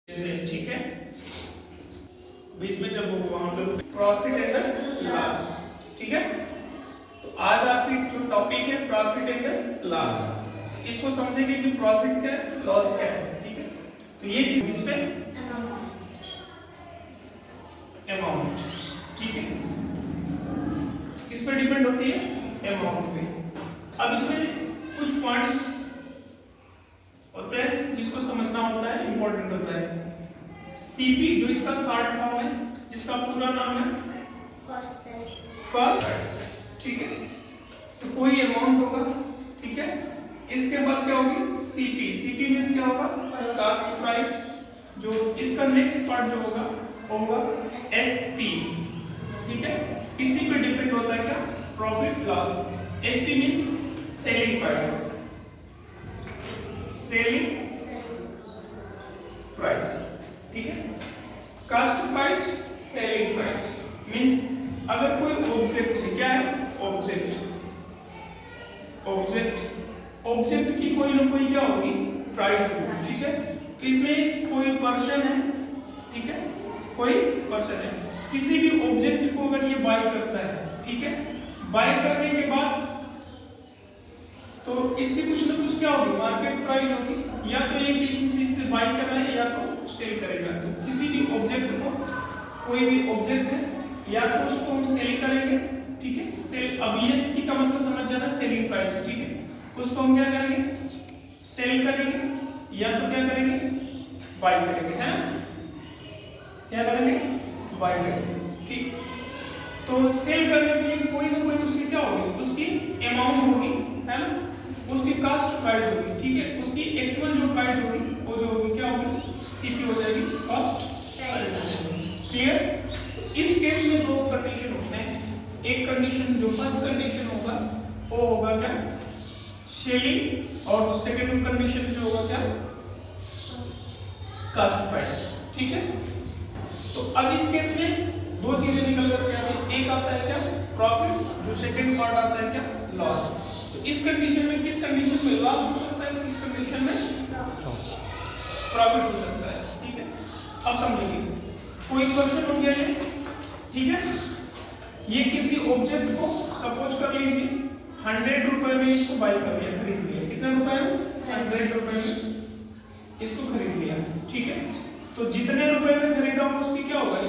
जैसे ठीक है, बीच में जब वहां पे प्रॉफिट एंड लॉस, ठीक है। तो आज आपकी जो टॉपिक है प्रॉफिट एंड लॉस, इसको समझेंगे कि प्रॉफिट क्या है, लॉस क्या है, ठीक है। तो ये चीज इस पे अमाउंट, ठीक है, किस पे डिपेंड होती है, अमाउंट पे। अब इसमें कुछ पॉइंट्स होते हैं जिसको समझना होता है, इंपॉर्टेंट होता है। सीपी जो इसका शॉर्ट फॉर्म है, जिसका पूरा नाम है कॉस्ट प्राइस, ठीक है। तो कोई अमाउंट होगा, ठीक है, इसके बाद क्या होगी सीपी, सीपी मींस क्या होगा, कॉस्ट प्राइस। जो इसका नेक्स्ट पार्ट जो होगा वो होगा एसपी, ठीक है। इसी पे डिपेंड होता है क्या, profit loss. SP means selling price, selling price, ठीक है। Cost price, selling price means अगर कोई ऑब्जेक्ट है, क्या है ऑब्जेक्ट, ऑब्जेक्ट की कोई ना कोई क्या होगी प्राइस होगी, ठीक है। तो इसमें कोई पर्सन है, ठीक है, कोई पर्सन है, किसी भी ऑब्जेक्ट को अगर ये बाय करता है, ठीक है, बाय करने के बाद तो इसकी कुछ ना कुछ क्या होगी मार्केट प्राइस होगी। या तो ये किसी चीज से बाय कर रहा है या तो सेल करेगा। तो किसी भी ऑब्जेक्ट को, कोई भी ऑब्जेक्ट है, या तो उसको हम सेल करेंगे, ठीक है, सेल। अब ये का मतलब समझ जाना सेलिंग प्राइस, ठीक है। उसको हम क्या करेंगे, सेल करेंगे, या तो क्या करेंगे बाय करेंगे, है ना, क्या करेंगे बाय करेंगे, ठीक। तो सेल करने के लिए कोई ना कोई उसकी क्या होगी, उसकी अमाउंट होगी, है ना, उसकी कॉस्ट प्राइस होगी, ठीक है। उसकी एक्चुअल जो प्राइस होगी वो जो होगी क्या होगी, सीपी हो जाएगी, कॉस्ट प्राइस। क्लियर। इस केस में दो कंडीशन होते हैं। एक कंडीशन जो फर्स्ट कंडीशन होगा वो होगा क्या सेलिंग, और सेकंड कंडीशन जो होगा क्या कॉस्ट प्राइस, ठीक है। तो अब इस केस में दो चीजें निकल कर के आती है। एक आता है क्या प्रॉफिट, जो सेकंड पार्ट आता है क्या लॉस। तो इस कंडीशन में किस कंडीशन में लॉस हो सकता है, किस कंडीशन में प्रॉफिट हो सकता है, ठीक है। अब समझिए कोई क्वेश्चन हो गया ये, ठीक है। ये किसी ऑब्जेक्ट को सपोज कर लीजिए 100 रुपए में इसको बाय कर लिया, खरीद लिया। कितने रुपए में, 100 रुपए में इसको खरीद लिया, ठीक है। तो जितने रुपए में खरीदा हो उसकी क्या हो गई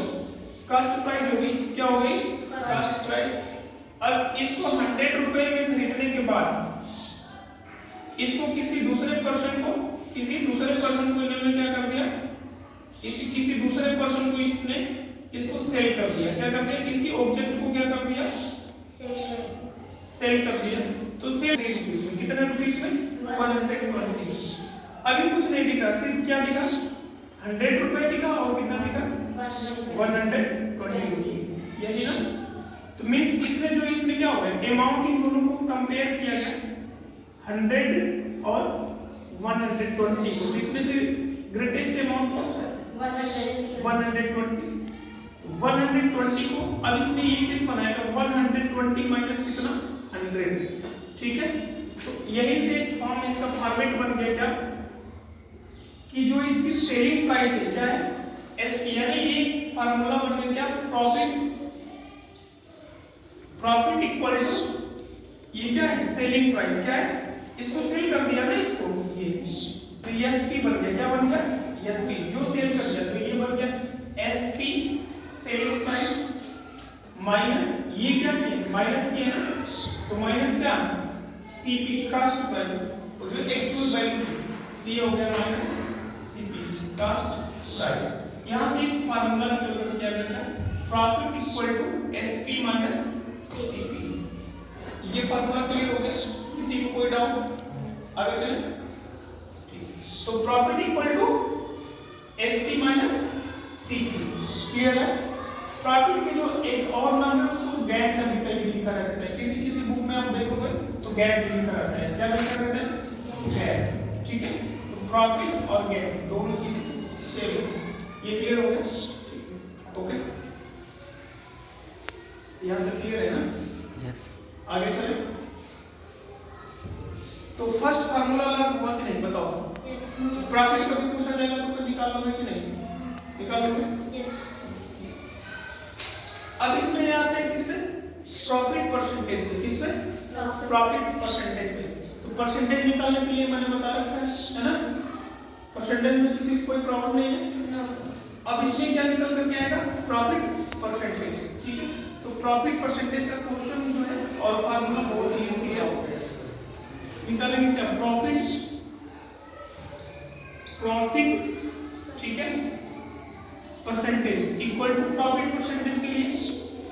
कॉस्ट प्राइस होगी, क्या हो गई कॉस्ट प्राइस। अब इसको 100 रुपए में खरीदने के बाद इसको किसी दूसरे पर्सन को इन्होंने क्या कर दिया, किसी दूसरे पर्सन को इसने इसको सेल कर दिया। क्या कर दिया, किसी ऑब्जेक्ट को क्या कर दिया, सेल कर दिया। तो सेल कितने रुपीस में 120। अभी कुछ नहीं दिखा, सिर्फ क्या दिखा 100 रुपए दिखा, और कितना दिखा 120 रुपए, यही ना। तो मींस इसमें क्या हो गया, अमाउंट इन दोनों को कंपेयर किया गया 100 और 120 को। इसमें से ग्रेटेस्ट अमाउंट कौन सा है 120 को। अब इसमें ये किस बनाएगा 120 माइनस कितना 100, ठीक है। तो यही से एक फॉर्म, इसका फॉर्मेट बन गया क्या कि जो इसकी सेलिंग प्राइस है क्या है एसपी, यानी ये फार्मूला बन गया क्या प्रॉफिट इक्वल टू ये क्या है सेलिंग प्राइस, क्या है इसको सेल कर दिया ना इसको, ये तो एसपी बन गया, क्या बन गया एसपी, जो सेल कर दिया। तो ये बन गया एसपी सेलिंग प्राइस माइनस ये क्या है माइनस किया है ना, तो माइनस क्या सीपी कॉस्ट प्राइस, तो जो एक्चुअल वैल्यू ये हो गया माइनस सीपी कॉस्ट प्राइस। यहां से एक फार्मूला निकल कर क्या गया profit equal to SP minus CP. ये फार्मूला क्लियर हो गया, किसी को कोई डाउट, आगे चलें। तो profit equal to SP minus CP, clear है। प्रॉफिट के जो एक और नाम है उसको गैन का भी कहीं भी लिखा रहता है, किसी बुक में आप देखोगे तो गैन भी लिखा रहता है। क्या लिखा रहता है गैन, ठीक है। तो प्रॉफिट और गैन दोनों चीजें सेम, ये क्लियर हो गया, ओके। यहां तक क्लियर है ना, यस। आगे चले। तो फर्स्ट फार्मूला हुआ कि नहीं बताओ, प्रॉफिट कभी पूछा जाएगा तो निकालना निकालोगे कि नहीं? निकालोगे। यस। अब इसमें आते हैं किस पे? प्रॉफिट परसेंटेज पे। किस पे? प्रॉफिट परसेंटेज पे। तो परसेंटेज निकालने के लिए मैंने बता रखा है ना? परसेंटेज में किसी कोई प्रॉब्लम नहीं है। नो। अब इसमें क्या निकल कर के आएगा? Profit percentage. ठीक है, तो प्रॉफिट परसेंटेज का क्वेश्चन जो है और फार्मूला बहुत ही इजी है। निकालेंगे क्या? प्रॉफिट ठीक है percentage equal to profit percentage के लिए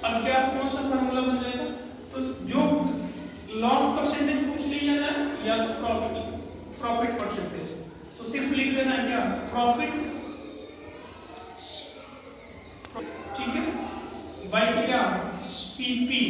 अब क्या कौन सा फार्मूला बन जाएगा? तो जो लॉस परसेंटेज पूछ लिया जाए या तो प्रॉफिट परसेंटेज, तो सिर्फ लिख देना है क्या? प्रॉफिट ठीक है बाई क्या? सीपी